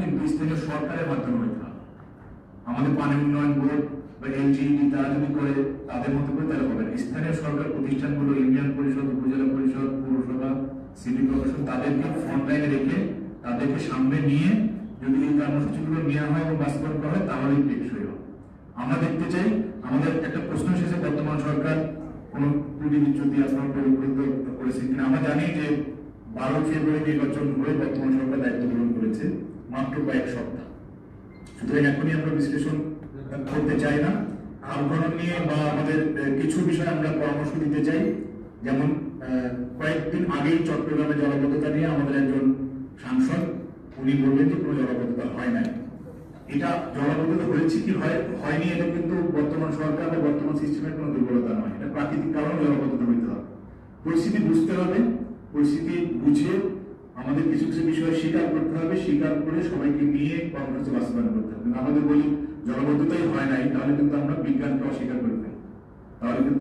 কিন্তু স্থানীয় সরকারের মাধ্যমে হতে হবে। আমাদের পানি উন্নয়ন বোর্ড বা এলজিইডি তারা যদি করে তাদের মতো করে তাহলে হবে। স্থানীয় সরকার প্রতিষ্ঠানগুলো, ইউনিয়ন পরিষদ, উপজেলা পরিষদ, পৌরসভা, সিটি কর্পোরেশন তাদেরকে ফ্রন্টলাইনে রেখে তাদেরকে সামনে নিয়ে যদি এই কর্মসূচিগুলো নেওয়া হয় এবং বাস্তবায়ন করা হয় তাহলেই টেকসই হবে। আমরা দেখতে চাই, আমাদের একটা প্রশ্ন এসেছে বর্তমান সরকার কোন ত্রুটি বিচ্যুতি আপনার পরিবর্তিত করেছে কিনা। আমরা জানি যে 12 ফেব্রুয়ারি নির্বাচন হয়ে বর্তমান সরকার দায়িত্ব গ্রহণ করেছে মাত্র কয়েক সপ্তাহ। সুতরাং এখনই আমরা বিশ্লেষণ করতে চাই না। আন্দোলন নিয়ে বা আমাদের কিছু বিষয়ে আমরা পরামর্শ দিতে চাই। যেমন কয়েকদিন আগেই চট্টগ্রামে জলাবদ্ধতা নিয়ে আমাদের একজন সাংসদ উনি বললেন যে কোনো জলাবদ্ধতা হয় নাই। এটা জলাবদ্ধতা হয়েছে কি হয়নি এটা কিন্তু বর্তমান সরকার বা বর্তমান সিস্টেমের কোনো দুর্বলতা নয়, এটা প্রাকৃতিক কারণে জলাবদ্ধতা হইতে হবে। পরিস্থিতি বুঝতে হবে, পরিস্থিতি বুঝে আমাদের কিছু কিছু বিষয় স্বীকার করতে হবে, স্বীকার করে সবাইকে নিয়ে কর্মসূচি বাস্তবায়ন করতে হবে। আমাদের বলি জলাবদ্ধতাই হয় নাই, তাহলে কিন্তু আমরা বিজ্ঞানকে অস্বীকার করে ফেলি, তাহলে কিন্তু